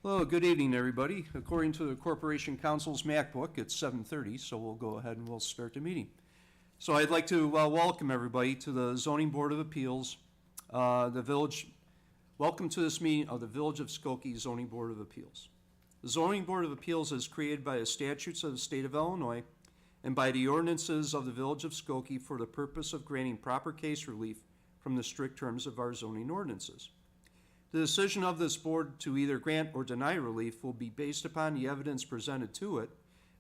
Hello, good evening, everybody. According to the Corporation Council's MacBook, it's 7:30, so we'll go ahead and we'll start the meeting. So I'd like to welcome everybody to the Zoning Board of Appeals, welcome to this meeting of the Village of Skokie Zoning Board of Appeals. The Zoning Board of Appeals is created by the statutes of the state of Illinois and by the ordinances of the Village of Skokie for the purpose of granting proper case relief from the strict terms of our zoning ordinances. The decision of this board to either grant or deny relief will be based upon the evidence presented to it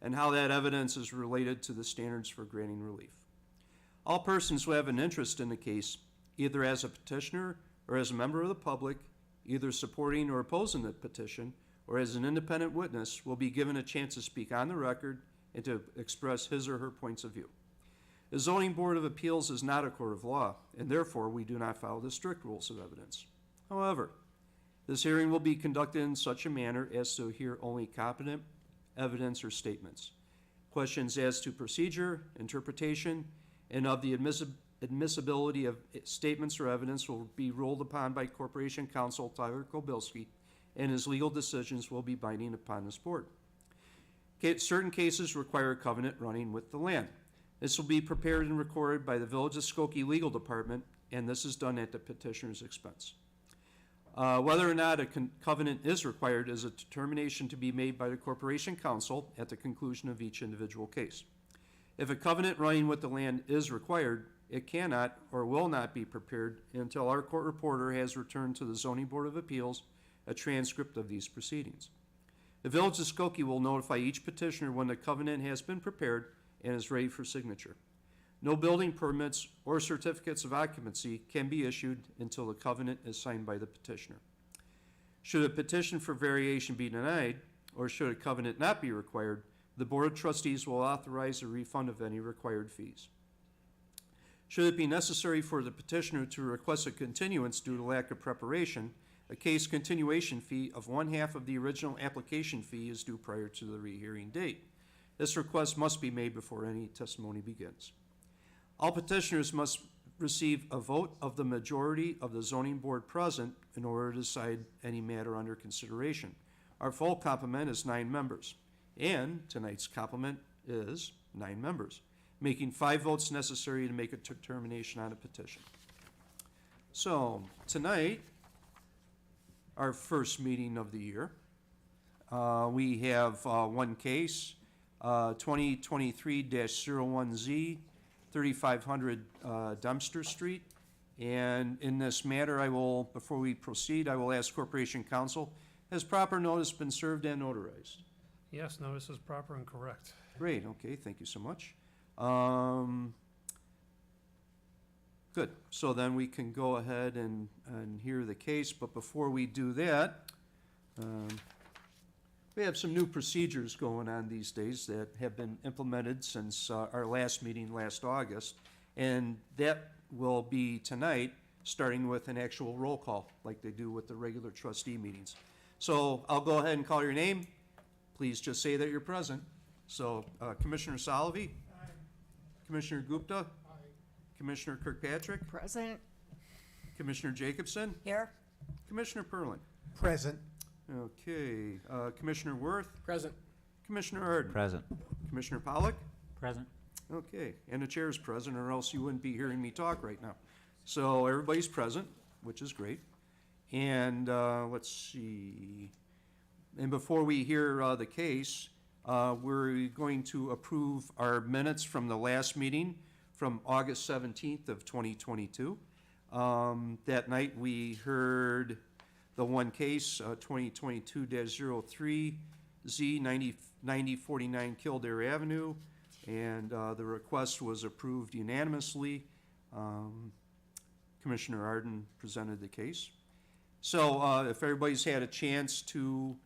and how that evidence is related to the standards for granting relief. All persons who have an interest in the case, either as a petitioner or as a member of the public, either supporting or opposing the petition, or as an independent witness, will be given a chance to speak on the record and to express his or her points of view. The Zoning Board of Appeals is not a court of law, and therefore we do not follow the strict rules of evidence. However, this hearing will be conducted in such a manner as to hear only competent evidence or statements. Questions as to procedure, interpretation, and of the admissibility of statements or evidence will be ruled upon by Corporation Counsel Tyler Kobilski, and his legal decisions will be binding upon this board. Certain cases require a covenant running with the land. This will be prepared and recorded by the Village of Skokie Legal Department, and this is done at the petitioner's expense. Whether or not a covenant is required is a determination to be made by the Corporation Council at the conclusion of each individual case. If a covenant running with the land is required, it cannot or will not be prepared until our court reporter has returned to the Zoning Board of Appeals a transcript of these proceedings. The Village of Skokie will notify each petitioner when the covenant has been prepared and is ready for signature. No building permits or certificates of occupancy can be issued until the covenant is signed by the petitioner. Should a petition for variation be denied, or should a covenant not be required, the Board of Trustees will authorize a refund of any required fees. Should it be necessary for the petitioner to request a continuance due to lack of preparation, a case continuation fee of 1/2 of the original application fee is due prior to the rehearing date. This request must be made before any testimony begins. All petitioners must receive a vote of the majority of the zoning board present in order to decide any matter under consideration. Our full complement is 9 members, and tonight's complement is 9 members, making 5 votes necessary to make a determination on a petition. So tonight, our first meeting of the year, we have one case, 2023-01Z, 3500 Dempster Street. And in this matter, before we proceed, I will ask Corporation Counsel, has proper notice been served and notarized? Yes, notice is proper and correct. Great, okay, thank you so much. Good, so then we can go ahead and hear the case, but before we do that, we have some new procedures going on these days that have been implemented since our last meeting last August, and that will be tonight, starting with an actual roll call, like they do with the regular trustee meetings. So I'll go ahead and call your name. Please just say that you're present. So Commissioner Salovey? Aye. Commissioner Gupta? Aye. Commissioner Kirkpatrick? Present. Commissioner Jacobson? Here. Commissioner Perlin? Present. Okay, Commissioner Worth? Present. Commissioner Arden? Present. Commissioner Pollock? Present. Okay, and the chair is present, or else you wouldn't be hearing me talk right now. So everybody's present, which is great. And let's see. And before we hear the case, we're going to approve our minutes from the last meeting from August 17th of 2022. That night we heard the one case, 2022-03, Z 9049 Kildare Avenue, and the request was approved unanimously. Commissioner Arden presented the case. So if everybody's had a chance to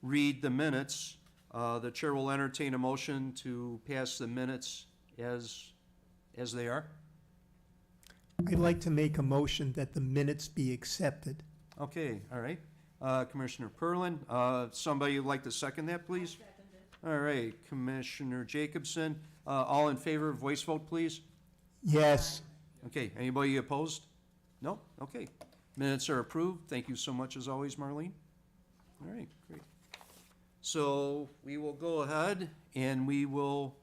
read the minutes, the chair will entertain a motion to pass the minutes as they are. I'd like to make a motion that the minutes be accepted. Okay, all right. Commissioner Perlin, somebody would like to second that, please? I'll second it. All right, Commissioner Jacobson, all in favor, voice vote, please? Yes. Okay, anybody opposed? No? Okay. Minutes are approved. Thank you so much as always, Marlene. All right, great. So we will go ahead and we will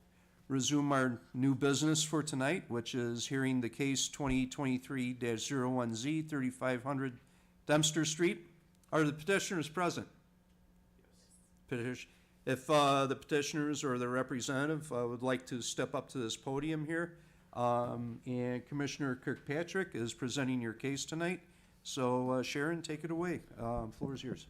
resume our new business for tonight, which is hearing the case 2023-01Z, 3500 Dempster Street. Are the petitioners present? Petition. If the petitioners or the representative would like to step up to this podium here, and Commissioner Kirkpatrick is presenting your case tonight. So Sharon, take it away. Floor is yours.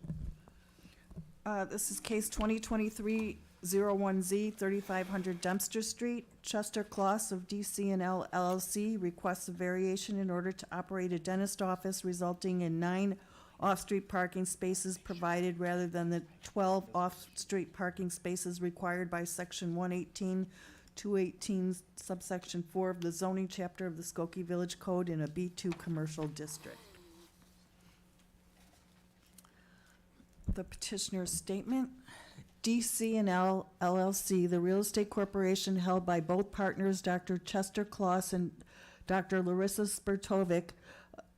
This is case 2023-01Z, 3500 Dempster Street. Chester Kloss of DC&L LLC requests a variation in order to operate a dentist office, resulting in 9 off-street parking spaces provided rather than the 12 off-street parking spaces required by Section 118-218, subsection 4 of the zoning chapter of the Skokie Village Code in a B2 commercial district. The petitioner's statement. DC&L LLC, the real estate corporation held by both partners, Dr. Chester Kloss and Dr. Larissa Spertovic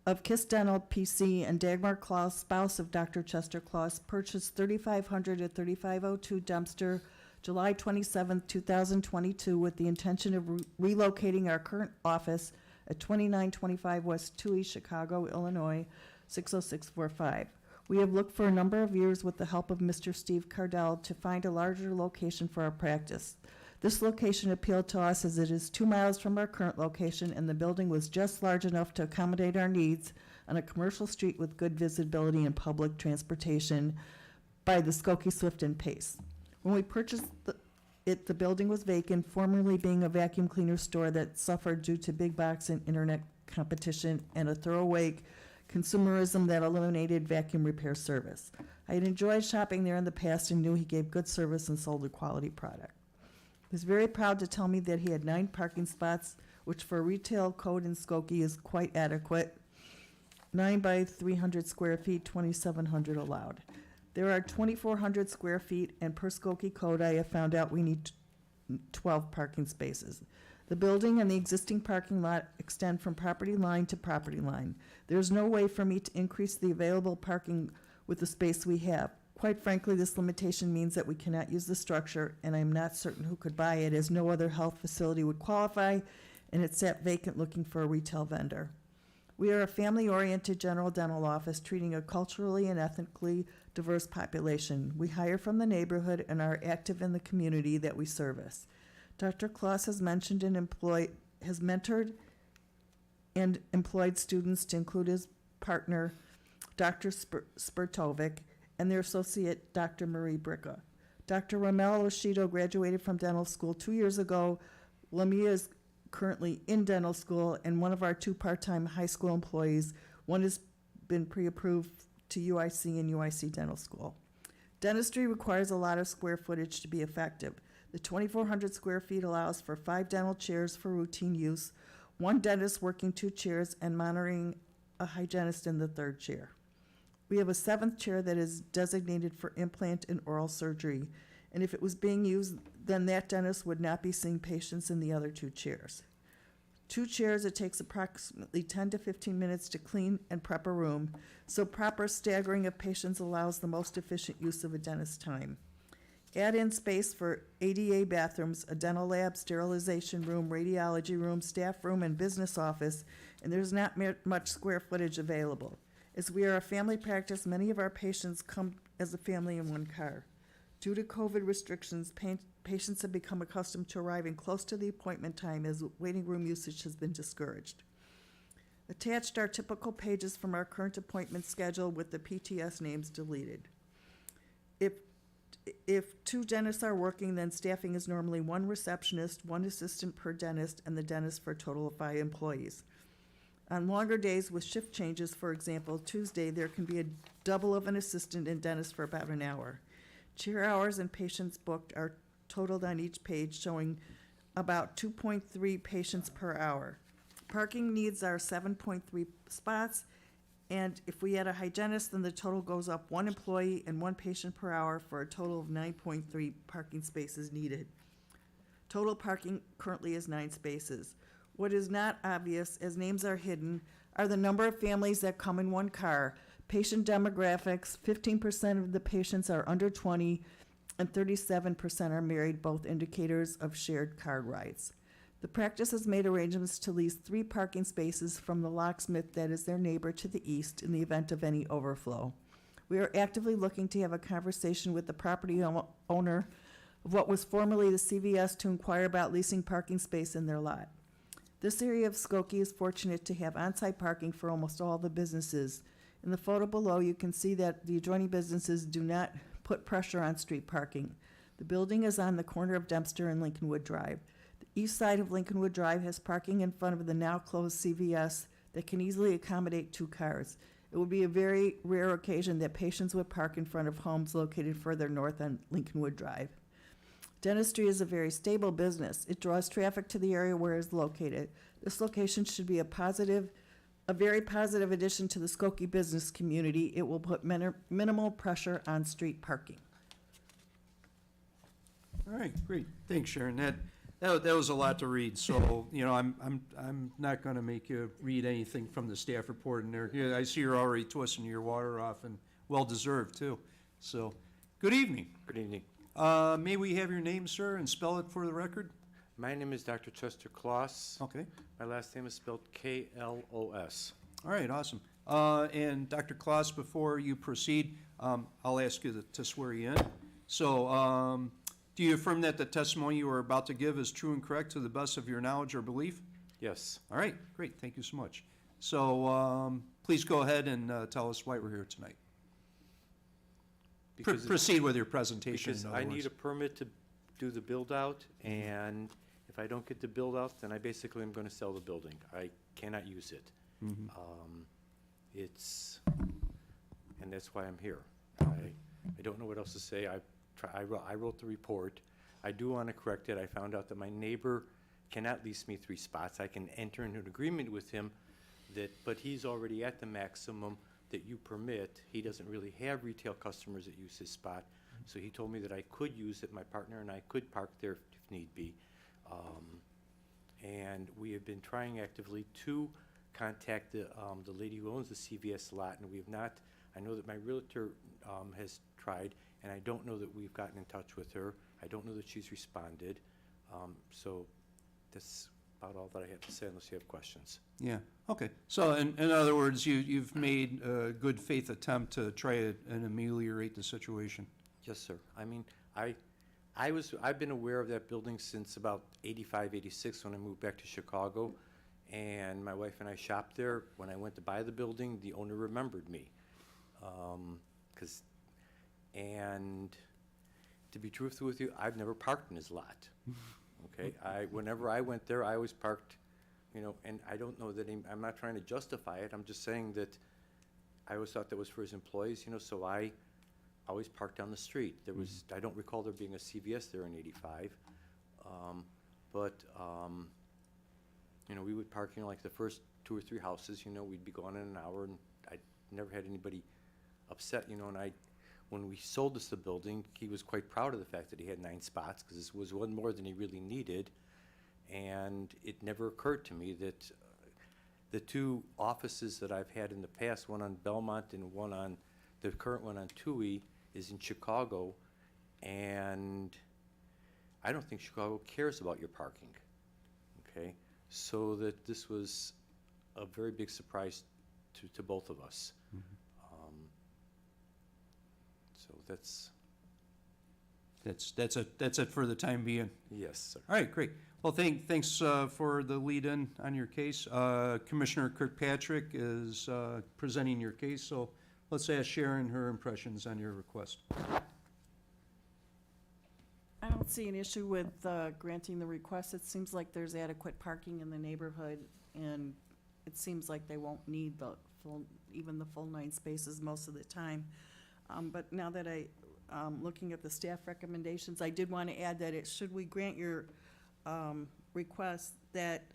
of Kiss Dental PC, and Dagmar Kloss, spouse of Dr. Chester Kloss, purchased 3500 at 3502 Dempster, July 27, 2022, with the intention of relocating our current office at 2925 West 2 East Chicago, Illinois, 60645. We have looked for a number of years with the help of Mr. Steve Cardell to find a larger location for our practice. This location appealed to us as it is 2 miles from our current location, and the building was just large enough to accommodate our needs on a commercial street with good visibility and public transportation by the Skokie, Swift, and Pace. When we purchased the building was vacant, formerly being a vacuum cleaner store that suffered due to big box and internet competition and a throwaway consumerism that eliminated vacuum repair service. I had enjoyed shopping there in the past and knew he gave good service and sold a quality product. He was very proud to tell me that he had 9 parking spots, which for a retail code in Skokie is quite adequate. 9 by 300 square feet, 2,700 allowed. There are 2,400 square feet, and per Skokie code, I have found out we need 12 parking spaces. The building and the existing parking lot extend from property line to property line. There's no way for me to increase the available parking with the space we have. Quite frankly, this limitation means that we cannot use the structure, and I'm not certain who could buy it, as no other health facility would qualify, and it sat vacant looking for a retail vendor. We are a family-oriented general dental office treating a culturally and ethnically diverse population. We hire from the neighborhood and are active in the community that we service. Dr. Kloss has mentored and employed students to include his partner, Dr. Spertovic, and their associate, Dr. Marie Bricka. Dr. Ramel Oshido graduated from dental school 2 years ago. Lamia is currently in dental school, and one of our 2 part-time high school employees, one has been pre-approved to UIC and UIC Dental School. Dentistry requires a lot of square footage to be effective. The 2,400 square feet allows for 5 dental chairs for routine use, 1 dentist working 2 chairs, and monitoring a hygienist in the 3rd chair. We have a 7th chair that is designated for implant and oral surgery, and if it was being used, then that dentist would not be seeing patients in the other 2 chairs. 2 chairs, it takes approximately 10 to 15 minutes to clean and prep a room, so proper staggering of patients allows the most efficient use of a dentist's time. Add in space for ADA bathrooms, a dental lab, sterilization room, radiology room, staff room, and business office, and there's not much square footage available. As we are a family practice, many of our patients come as a family in 1 car. Due to COVID restrictions, patients have become accustomed to arriving close to the appointment time as waiting room usage has been discouraged. Attached are typical pages from our current appointment schedule with the PTS names deleted. If 2 dentists are working, then staffing is normally 1 receptionist, 1 assistant per dentist, and the dentist for a total of 5 employees. On longer days with shift changes, for example, Tuesday, there can be a double of an assistant and dentist for about an hour. Chair hours and patients booked are totaled on each page, showing about 2.3 patients per hour. Parking needs are 7.3 spots, and if we add a hygienist, then the total goes up 1 employee and 1 patient per hour for a total of 9.3 parking spaces needed. Total parking currently is 9 spaces. What is not obvious, as names are hidden, are the number of families that come in 1 car. Patient demographics, 15% of the patients are under 20 and 37% are married, both indicators of shared car rides. The practice has made arrangements to lease 3 parking spaces from the locksmith that is their neighbor to the east in the event of any overflow. We are actively looking to have a conversation with the property owner of what was formerly the CVS to inquire about leasing parking space in their lot. This area of Skokie is fortunate to have on-site parking for almost all the businesses. In the photo below, you can see that the adjoining businesses do not put pressure on street parking. The building is on the corner of Dempster and Lincolnwood Drive. The east side of Lincolnwood Drive has parking in front of the now-closed CVS that can easily accommodate 2 cars. It would be a very rare occasion that patients would park in front of homes located further north on Lincolnwood Drive. Dentistry is a very stable business. It draws traffic to the area where it is located. This location should be a very positive addition to the Skokie business community. It will put minimal pressure on street parking. All right, great. Thanks, Sharon. That was a lot to read, so, you know, I'm not gonna make you read anything from the staff report in there. Yeah, I see you're already twisting your water off, and well-deserved, too. So, good evening. Good evening. May we have your name, sir, and spell it for the record? My name is Dr. Chester Kloss. Okay. My last name is spelled K-L-O-S. All right, awesome. And Dr. Kloss, before you proceed, I'll ask you to swear you in. So, do you affirm that the testimony you are about to give is true and correct to the best of your knowledge or belief? Yes. All right, great, thank you so much. So, please go ahead and tell us why we're here tonight. Because Proceed with your presentation. because in I other need words. a permit to do the build-out, and if I don't get the build-out, then I basically am going to sell the building. I cannot use it. Mhm. And that's why I'm here. I don't know what else to say. I wrote the report. I do want to correct it. I found out that my neighbor cannot lease me 3 spots. I can enter into an agreement with him but he's already at the maximum that you permit. He doesn't really have retail customers that use his spot. So he told me that I could use it, my partner and I could park there if need be. And we have been trying actively to contact the lady who owns the CVS lot, and we have not. I know that my realtor has tried, and I don't know that we've gotten in touch with her. I don't know that she's responded. So that's about all that I have to say, unless you have questions. Yeah, okay. So in other words, you've made a good faith attempt to try and ameliorate the situation. Yes, sir. I mean, I've been aware of that building since about 85, 86 when I moved back to Chicago. And my wife and I shopped there. When I went to buy the building, the owner remembered me. And to be truthful with you, I've never parked in his lot. Okay? Whenever I went there, I always parked, you know, and I don't know that I'm not trying to justify it. I'm just saying that I always thought that was for his employees, you know, so I always parked down the street. I don't recall there being a CVS there in 85. You know, we would park, you know, like the first 2 or 3 houses, you know, we'd be gone in an hour, and I never had anybody upset, you know, and when we sold us the building, he was quite proud of the fact that he had 9 spots, because this was one more than he really needed, and it never occurred to me that the 2 offices that I've had in the past, one on Belmont and the current one on Toohey, is in Chicago, and I don't think Chicago cares about your parking, okay? So that this was a very big surprise to both of us. So That's it for the time being. yes, sir. All right, great. Well, thanks for the lead-in on your case. Commissioner Kirkpatrick is presenting your case, so let's ask Sharon her impressions on your request. I don't see an issue with granting the request. It seems like there's adequate parking in the neighborhood, and it seems like they won't need even the full 9 spaces most of the time. But now that looking at the staff recommendations, I did want to add that should we grant your request, that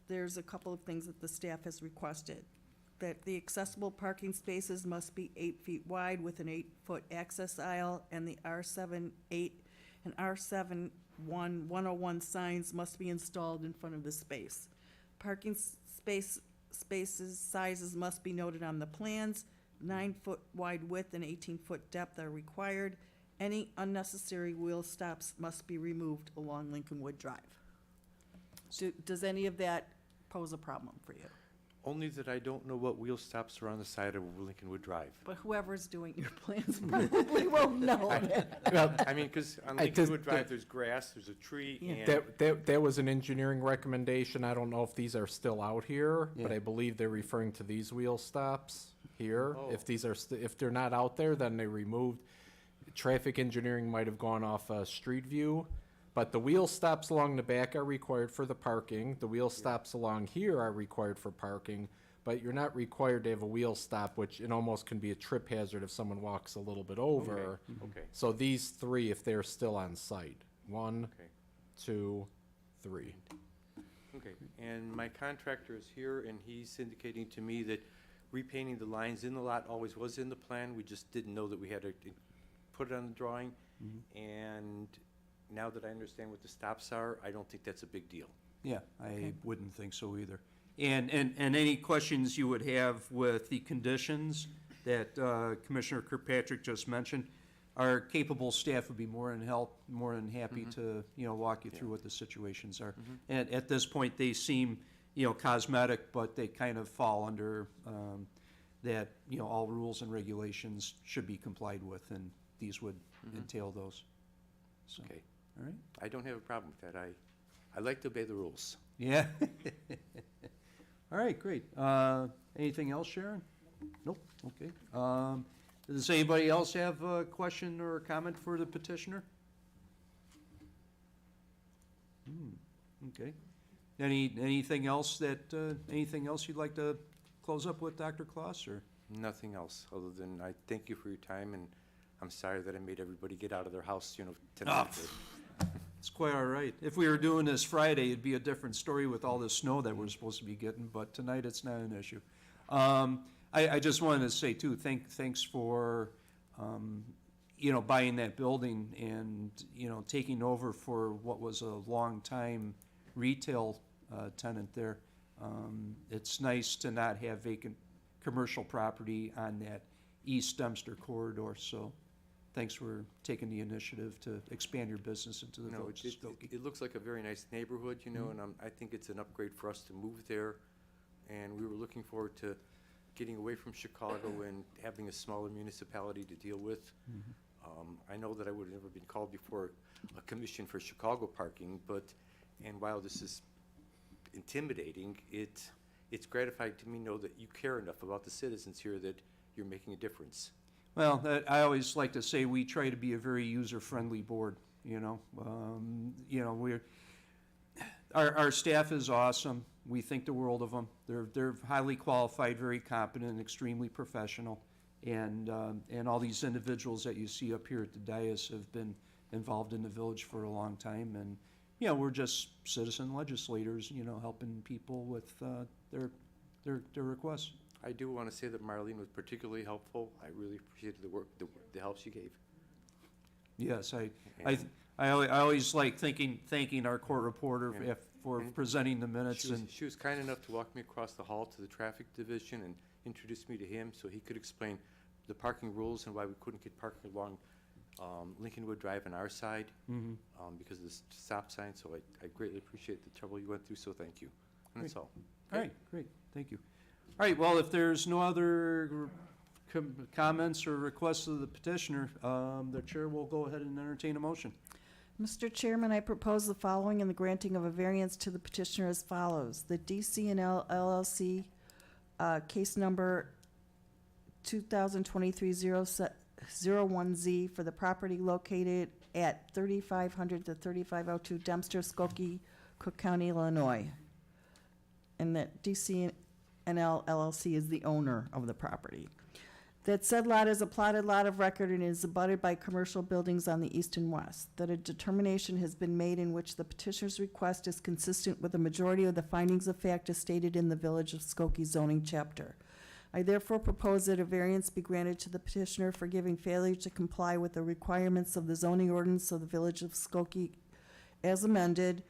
there's a couple of things that the staff has requested. That the accessible parking spaces must be 8 feet wide with an 8-foot access aisle, and the R78 and R71 101 signs must be installed in front of the space. Parking space spaces sizes must be noted on the plans. 9-foot wide width and 18-foot depth are required. Any unnecessary wheel stops must be removed along Lincolnwood Drive. Does any of that pose a problem for you? Only that I don't know what wheel stops are on the side of Lincolnwood Drive. But whoever's doing your plans probably will know that. Well, I mean, because on I just- Lincolnwood Drive, there's grass, there's a tree, Yeah. and that was an engineering recommendation. I don't know if these are still out here, but Yeah. I believe they're referring to these wheel stops here. Oh. If these are, if they're not out there, then they removed. Traffic engineering might have gone off street view, but the wheel stops along the back are required for the parking. The wheel stops along here are required for parking, but you're not required to have a wheel stop, which it almost can be a trip hazard if someone walks a little bit over. okay, So these three, if they're still on site, 1, okay, 2, 3. okay. And my contractor is here, and he's indicating to me that repainting the lines in the lot always was in the plan. We just didn't know that we had to put it on the drawing. And now that I understand what the stops are, I don't think that's a big deal. Yeah, I wouldn't think so either. And any questions you would have with the conditions that Commissioner Kirkpatrick just mentioned, our capable staff would be more than happy to, walk you through what the situations are. And at this point, they seem, cosmetic, but they kind of fall under that, all rules and regulations should be complied with, and these would entail those. So, Okay, all right? I don't have a problem with that. I like to obey the rules. Yeah. All right, great. Anything else, Sharon? Nope, okay. Does anybody else have a question or a comment for the petitioner? Okay. Anything else you'd like to close up with, Dr. Kloss, or? Nothing else, other than I thank you for your time, and I'm sorry that I made everybody get out of their house, tonight. It's quite all right. If we were doing this Friday, it'd be a different story with all the snow that we're supposed to be getting, but tonight it's not an issue. I just wanted to say too, thanks for, buying that building and, taking over for what was a long time retail tenant there. It's nice to not have vacant commercial property on that east Dempster corridor, so thanks for taking the initiative to expand your business into the No, village of Skokie. it looks like a very nice neighborhood, and I think it's an upgrade for us to move there. And we were looking forward to getting away from Chicago and having a smaller municipality to deal with. I know that I would have never been called before a commission for Chicago parking, and while this is intimidating, it's gratifying to me know that you care enough about the citizens here that you're making a difference. Well, I always like to say we try to be a very user-friendly board, our staff is awesome. We think the world of them. They're highly qualified, very competent, and extremely professional. And all these individuals that you see up here at the dais have been involved in the village for a long time. And, we're just citizen legislators, helping people with their requests. I do want to say that Marlene was particularly helpful. I really appreciated the work, the help she gave. Yes, I always like thanking our court reporter Yeah. for And presenting the minutes, and She was kind enough to walk me across the hall to the traffic division and introduce me to him so he could explain the parking rules and why we couldn't get parking along Lincolnwood Drive on our side because of the stop sign. So I greatly appreciate the trouble you went through, so thank you. And that's all. all right, great, thank you. All right, well, if there's no other comments or requests of the petitioner, the chair will go ahead and entertain a motion. Mr. Chairman, I propose the following in the granting of a variance to the petitioner as follows. The DCNL LLC, case number 2023-01Z for the property located at 3500 to 3502 Dempster, Skokie, Cook County, Illinois. And that DCNL LLC is the owner of the property. That said lot is a plotted lot of record and is abutted by commercial buildings on the east and west. That a determination has been made in which the petitioner's request is consistent with the majority of the findings of fact as stated in the Village of Skokie zoning chapter. I therefore propose that a variance be granted to the petitioner for giving failure to comply with the requirements of the zoning ordinance of the Village of Skokie as amended,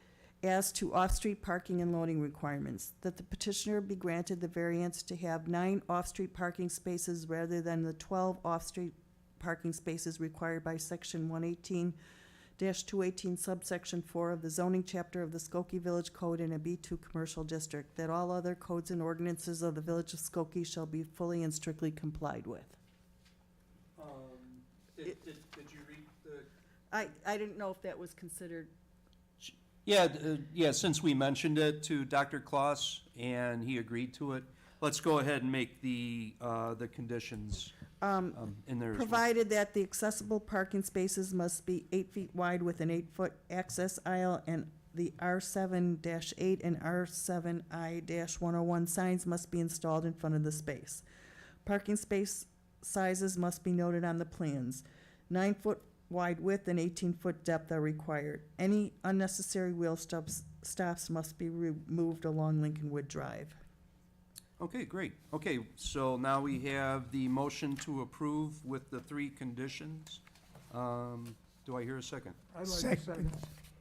as to off-street parking and loading requirements, that the petitioner be granted the variance to have 9 off-street parking spaces rather than the 12 off-street parking spaces required by section 118-218 subsection 4 of the zoning chapter of the Skokie Village Code in a B2 commercial district, that all other codes and ordinances of the Village of Skokie shall be fully and strictly complied with. Did you read the? I didn't know if that was considered. Yeah, yeah, since we mentioned it to Dr. Kloss and he agreed to it, let's go ahead and make the conditions in there as well. Provided that the accessible parking spaces must be 8 feet wide with an 8-foot access aisle, and the R7-8 and R7I-101 signs must be installed in front of the space. Parking space sizes must be noted on the plans. 9-foot wide width and 18-foot depth are required. Any unnecessary wheel stops must be removed along Lincolnwood Drive. Okay, great. Okay, so now we have the motion to approve with the 3 conditions. Do I hear a second? I'd like to Second. second.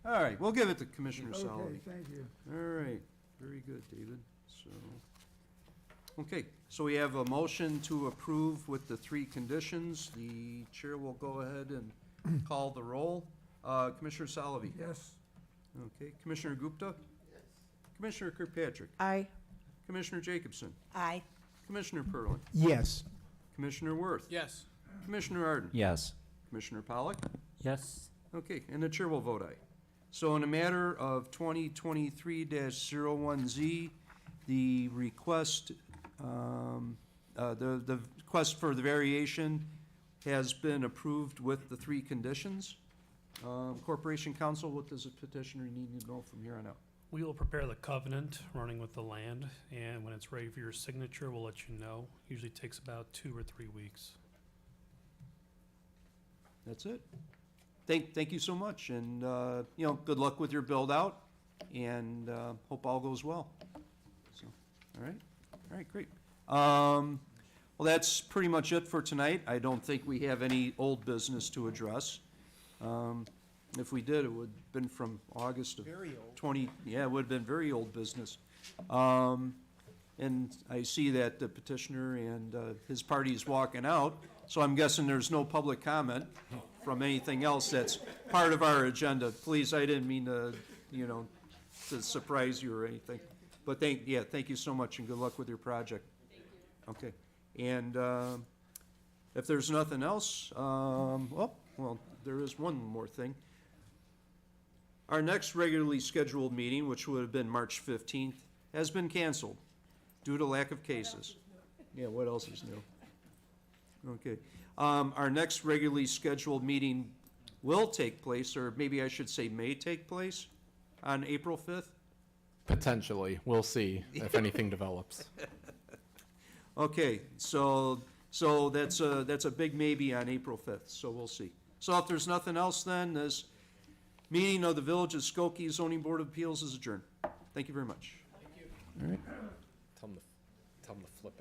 All right, we'll give it to Commissioner Okay, Salovey. thank you. All right, very good, David. Okay, so we have a motion to approve with the 3 conditions. The chair will go ahead and call the roll. Commissioner Salovey? Yes, Okay, Commissioner Gupta? Yes. Commissioner Kirkpatrick? Aye. Commissioner Jacobson? Aye. Commissioner Perlin? Yes. Commissioner Worth? Yes. Commissioner Arden? Yes. Commissioner Pollock? Yes. Okay, and the chair will vote aye. So in a matter of 2023-01Z, the request, the request for the variation has been approved with the 3 conditions. Corporation Counsel, what does the petitioner need to know from here on out? We will prepare the covenant running with the land, and when it's ready for your signature, we'll let you know. Usually takes about 2 or 3 weeks. That's it. Thank you so much, and, good luck with your build-out, and hope all goes well. So, all right, great. Well, that's pretty much it for tonight. I don't think we have any old business to address. If we did, it would have been from August of 20, yeah, it would have been very old business. And I see that the petitioner and his party is walking out, so I'm guessing there's no public comment from anything else that's part of our agenda. Please, I didn't mean to, to surprise you or anything. But thank you so much, and good luck with your project. Okay, and if there's nothing else, well, there is one more thing. Our next regularly scheduled meeting, which would have been March 15th, has been canceled due to lack of cases. Yeah, what else is new? Okay. Our next regularly scheduled meeting will take place, or maybe I should say may take place, on April 5th. Potentially. We'll see if anything develops. Okay, so that's a big maybe on April 5th, so we'll see. So if there's nothing else, then this meeting of the Village of Skokie Zoning Board of Appeals is adjourned. Thank you very much. Tell them to flip